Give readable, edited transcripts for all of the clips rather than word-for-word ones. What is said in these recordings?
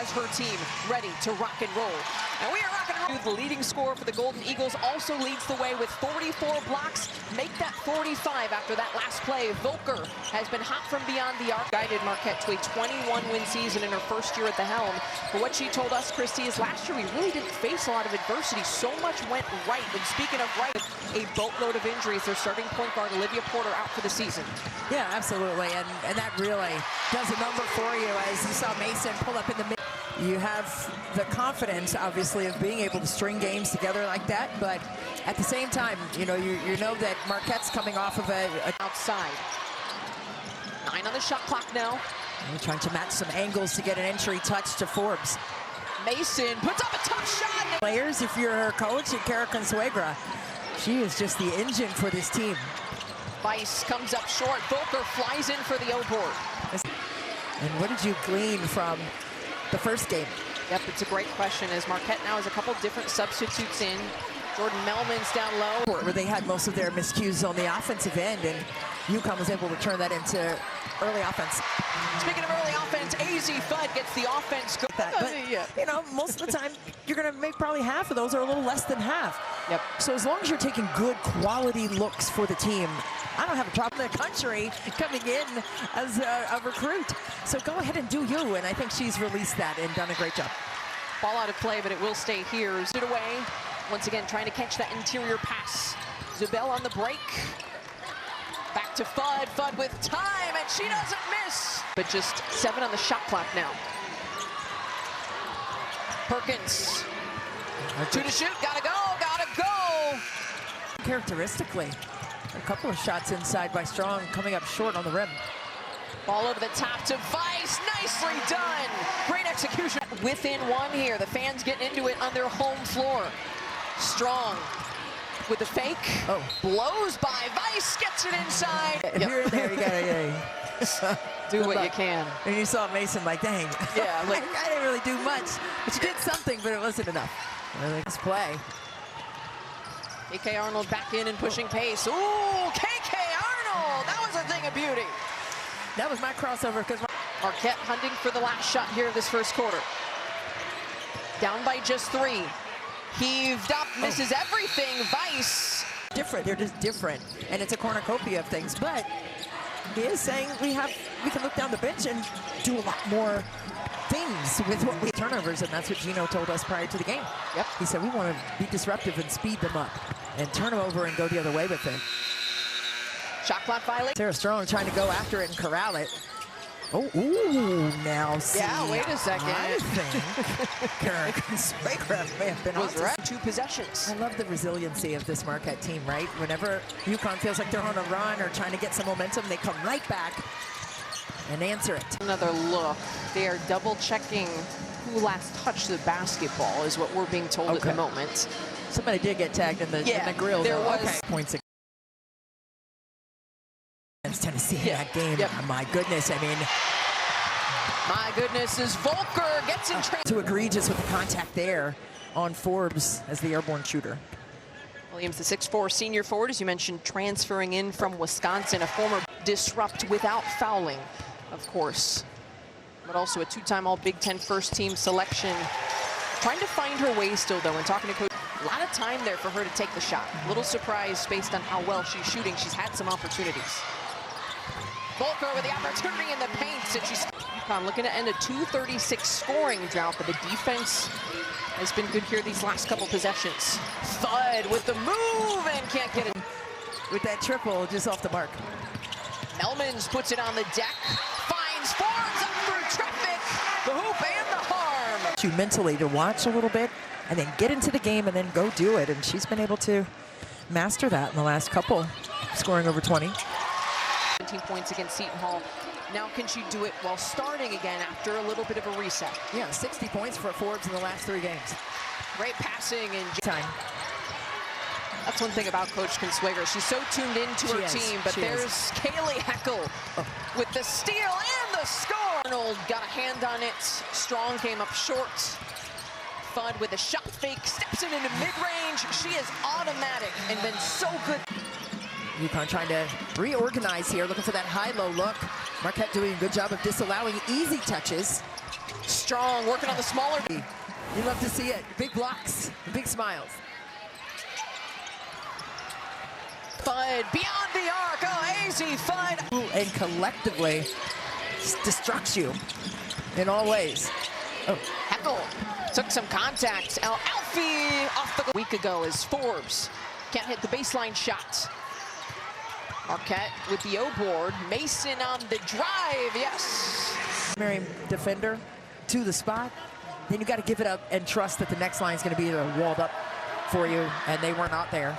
has her team ready to rock and roll. And we are rocking and roll. The leading scorer for the Golden Eagles also leads the way with 44 blocks. Make that 45 after that last play. Volker has been hot from beyond the arc. Guided Marquette to a 21-win season in her first year at the helm. But what she told us, Christy, is last year we really didn't face a lot of adversity. So much went right. And speaking of right, a boatload of injuries. Their starting point guard, Olivia Porter, out for the season. Yeah, absolutely. And that really does a number for you as you saw Mason pull up in the mid. You have the confidence, obviously, of being able to string games together like that, but at the same time, you know that Marquette's coming off of a outside. 9 on the shot clock now. You're trying to match some angles to get an entry touch to Forbes. Mason puts up a tough shot. Players, if you're her coach, and Kara Consuegra, she is just the engine for this team. Weiss comes up short. Volker flies in for the O-board. And what did you glean from the first game? Yep, it's a great question, as Marquette now has a couple different substitutes in. Jordan Melman's down low. Where they had most of their miscues on the offensive end, and UConn was able to turn that into early offense. Speaking of early offense, AZ Fudd gets the offense going. But, you know, most of the time, you're going to make probably half of those or a little less than half. Yep. So as long as you're taking good quality looks for the team, I don't have a problem in the country coming in as a recruit. So go ahead and do you, and I think she's released that and done a great job. Ball out of play, but it will stay here. It away. Once again, trying to catch that interior pass. Zubel on the break. Back to Fudd. Fudd with time, and she doesn't miss. But just 7 on the shot clock now. Perkins. 2 to shoot. Gotta go. Gotta go. Characteristically, a couple of shots inside by Strong, coming up short on the rim. Ball over the top to Weiss. Nicely done. Great execution. Within 1 here. The fans getting into it on their home floor. Strong with the fake. Oh. Blows by. Weiss gets it inside. If you're in there, you gotta do what you can. And you saw Mason like, dang. Yeah, like, I didn't really do much, but you did something, but it wasn't enough. Let's play. KK Arnold back in and pushing pace. Ooh, KK Arnold! That was a thing of beauty. That was my crossover because Marquette hunting for the last shot here of this first quarter. Down by just 3. Heaved up, misses everything. Weiss. Different, they're just different. And it's a cornucopia of things, but he is saying we can look down the bench and do a lot more things with what we turnovers, and that's what Gino told us prior to the game. Yep. He said we want to be disruptive and speed them up and turn them over and go the other way with it. Shot clock violation. Sarah Strong trying to go after it and corral it. Oh, ooh, now see. Yeah, wait a second. I think Kara Consuegra may have been on right. 2 possessions. I love the resiliency of this Marquette team, right? Whenever UConn feels like they're on a run or trying to get some momentum, they come right back and answer it. Another look. They are double checking who last touched the basketball is what we're being told at the moment. Somebody did get tagged in the grill. There was. Okay. Points against Tennessee in that game. Yep. My goodness, I mean. My goodness, is Volker gets in. Too egregious with the contact there on Forbes as the airborne shooter. Williams, the 6'4" senior forward, as you mentioned, transferring in from Wisconsin, a former disrupt without fouling, of course, but also a 2-time All-Big Ten first-team selection. Trying to find her way still, though, and talking to coach. A lot of time there for her to take the shot. A little surprised based on how well she's shooting. She's had some opportunities. Volker with the opportunity in the paint, and she's UConn looking to end a 236 scoring drought, but the defense has been good here these last couple possessions. Fudd with the move and can't get it. With that triple just off the mark. Melmans puts it on the deck, finds Forbes up through traffic, the hoop and the harm. You mentally to watch a little bit and then get into the game and then go do it, and she's been able to master that in the last couple, scoring over 20. 17 points against Seton Hall. Now can she do it while starting again after a little bit of a reset? Yeah, 60 points for Forbes in the last 3 games. Great passing and time. That's one thing about Coach Consuegra. She's so tuned into her team, but there's Kaylee Heckel with the steal and the score. Arnold got a hand on it. Strong came up short. Fudd with a shot fake, steps it into mid-range. She is automatic and been so good. UConn trying to reorganize here, looking for that high-low look. Marquette doing a good job of disallowing easy touches. Strong, working on the smaller. You love to see it. Big blocks, big smiles. Fudd beyond the arc. Oh, easy Fudd. And collectively destructs you in all ways. Oh. Heckel took some contact. Alfie off the week ago as Forbes can't hit the baseline shot. Marquette with the O board. Mason on the drive. Yes. Primary defender to the spot. Then you got to give it up and trust that the next line is going to be walled up for you, and they were not there.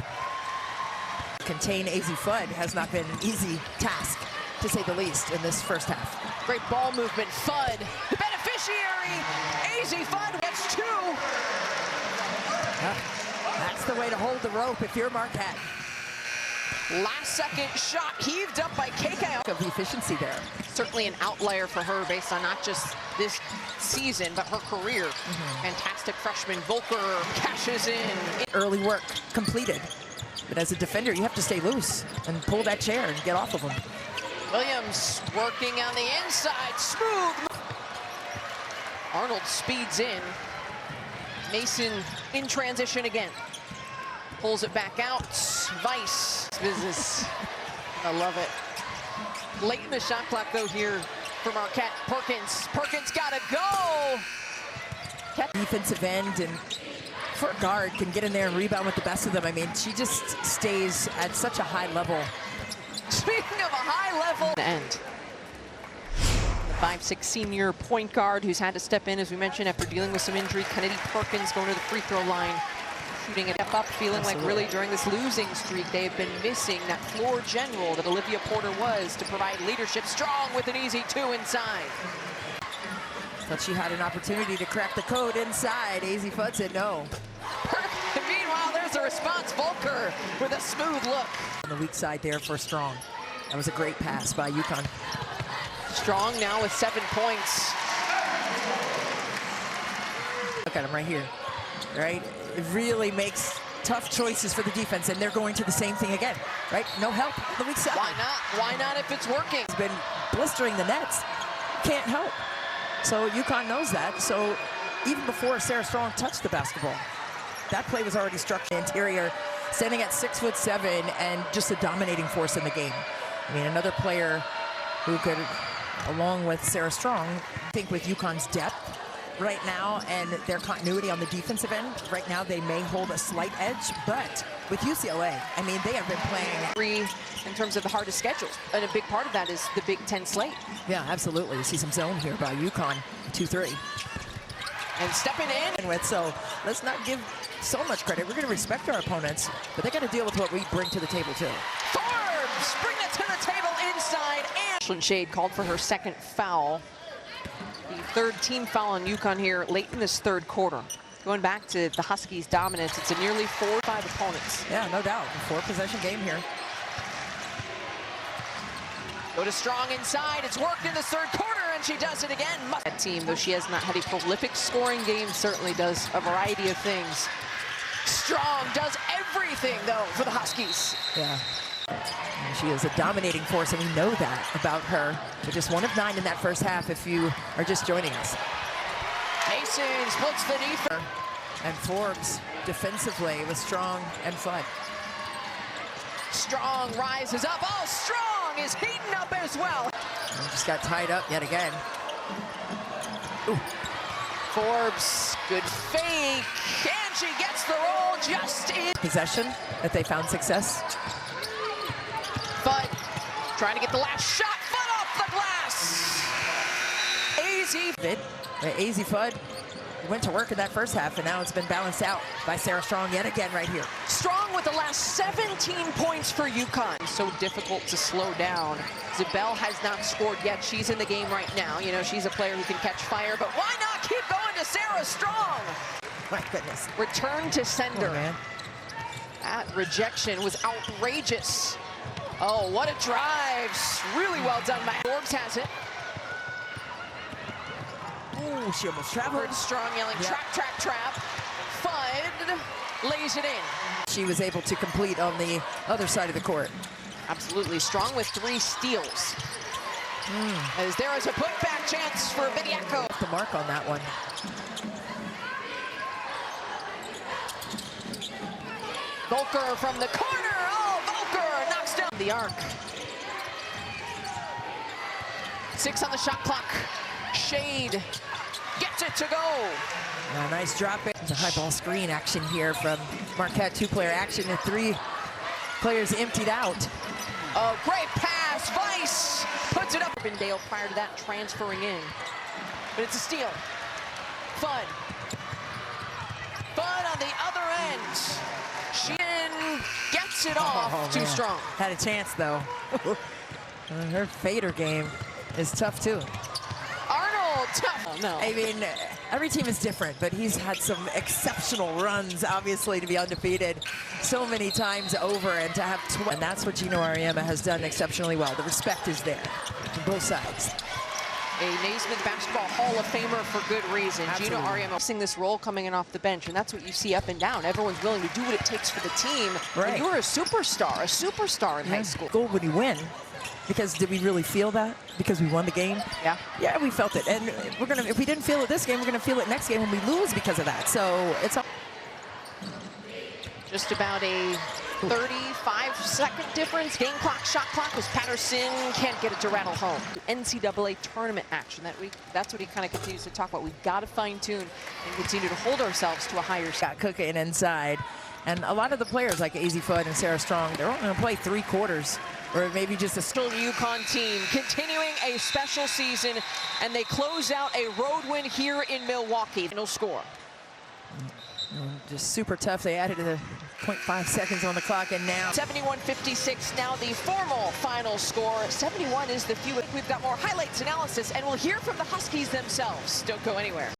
Contain AZ Fudd has not been an easy task, to say the least, in this first half. Great ball movement. Fudd, the beneficiary. AZ Fudd gets two. That's the way to hold the rope if you're Marquette. Last second shot heaved up by KK. Of the efficiency there. Certainly an outlier for her based on not just this season, but her career. Fantastic freshman. Volker cashes in. Early work completed. But as a defender, you have to stay loose and pull that chair and get off of them. Williams working on the inside. Smooth. Arnold speeds in. Mason in transition again. Pulls it back out. Vice. Business. I love it. Late in the shot clock, though, here for Marquette. Perkins gotta go. Defensive end, and for a guard, can get in there and rebound with the best of them. I mean, she just stays at such a high level. Speaking of a high level. End. The 5'6" senior point guard who's had to step in, as we mentioned, after dealing with some injury. Kennedy Perkins going to the free throw line. Shooting it up, feeling like really during this losing streak they've been missing that floor general that Olivia Porter was to provide leadership. Strong with an easy two inside. Thought she had an opportunity to crack the code inside. AZ Fudd said no. Meanwhile, there's a response. Volker with a smooth look. On the weak side there for Strong. That was a great pass by UConn. Strong now with 7 points. Look at him right here, right? It really makes tough choices for the defense, and they're going to the same thing again, right? No help on the weak side. Why not? Why not if it's working? He's been blistering the nets. Can't help. So UConn knows that. So even before Sarah Strong touched the basketball, that play was already structured. Interior, standing at 6'7" and just a dominating force in the game. I mean, another player who could, along with Sarah Strong, I think with UConn's depth right now and their continuity on the defensive end, right now they may hold a slight edge, but with UCLA, I mean, they have been playing in terms of the hardest schedules, and a big part of that is the Big Ten slate. Yeah, absolutely. You see some zone here by UConn, 2-3. And stepping in. So let's not give so much credit. We're going to respect our opponents, but they got to deal with what we bring to the table too. Forbes bring it to the table inside, and Shade called for her second foul. The third team foul on UConn here late in this third quarter. Going back to the Huskies' dominance, it's a nearly 4-5 opponents. Yeah, no doubt. A 4-possession game here. Go to Strong inside. It's worked in the third quarter, and she does it again. That team, though she has not had a prolific scoring game, certainly does a variety of things. Strong does everything, though, for the Huskies. Yeah. And she is a dominating force, and we know that about her. They're just 1 of 9 in that first half if you are just joining us. Mason splits the defense. And Forbes defensively with Strong and Fudd. Strong rises up. Oh, Strong is heating up as well. And just got tied up yet again. Ooh. Forbes, good fake. And she gets the roll just in. Possession that they found success. Fudd trying to get the last shot. Fudd off the glass. AZ Fudd went to work in that first half, and now it's been balanced out by Sarah Strong yet again right here. Strong with the last 17 points for UConn. So difficult to slow down. Zabel has not scored yet. She's in the game right now. You know, she's a player who can catch fire, but why not keep going to Sarah Strong? My goodness. Return to sender. Oh, man. That rejection was outrageous. Oh, what a drive. Really well done by Forbes has it. Ooh, she almost traveled. Strong yelling, trap, trap, trap. Fudd lays it in. She was able to complete on the other side of the court. Absolutely. Strong with 3 steals. As there is a putback chance for Bediako. The mark on that one. Volker from the corner. Oh, Volker knocks down the arc. 6 on the shot clock. Shade gets it to go. Nice drop it. There's a high ball screen action here from Marquette. 2-player action and 3 players emptied out. Oh, great pass. Weiss puts it up. Dale prior to that transferring in. But it's a steal. Fun. Fun on the other end. Shin gets it off. Too strong. Had a chance though. Her fader game is tough too. Arnold, tough. Oh, no. I mean, every team is different, but he's had some exceptional runs, obviously, to be undefeated so many times over, and to have and that's what Gino Auriemma has done exceptionally well. The respect is there on both sides. A Naismith Basketball Hall of Famer for good reason. Absolutely. Gino Auriemma seeing this role coming in off the bench, and that's what you see up and down. Everyone's willing to do what it takes for the team. Right. And you were a superstar in high school. Goal when you win. Because did we really feel that? Because we won the game? Yeah. Yeah, we felt it. And we're gonna, if we didn't feel it this game, we're gonna feel it next game when we lose because of that. So it's just about a 35-second difference. Game clock, shot clock, as Patterson can't get it to rattle home. NCAA tournament action that week. That's what he kind of continues to talk about. We've got to fine-tune and continue to hold ourselves to a higher got cooking inside. And a lot of the players like AZ Fudd and Sarah Strong, they're only going to play 3 quarters or maybe just a still UConn team continuing a special season, and they close out a road win here in Milwaukee. Final score. Just super tough. They added a 0.5 seconds on the clock, and now 71-56. Now the formal final score. 71 is the few. We've got more highlights, analysis, and we'll hear from the Huskies themselves. Don't go anywhere.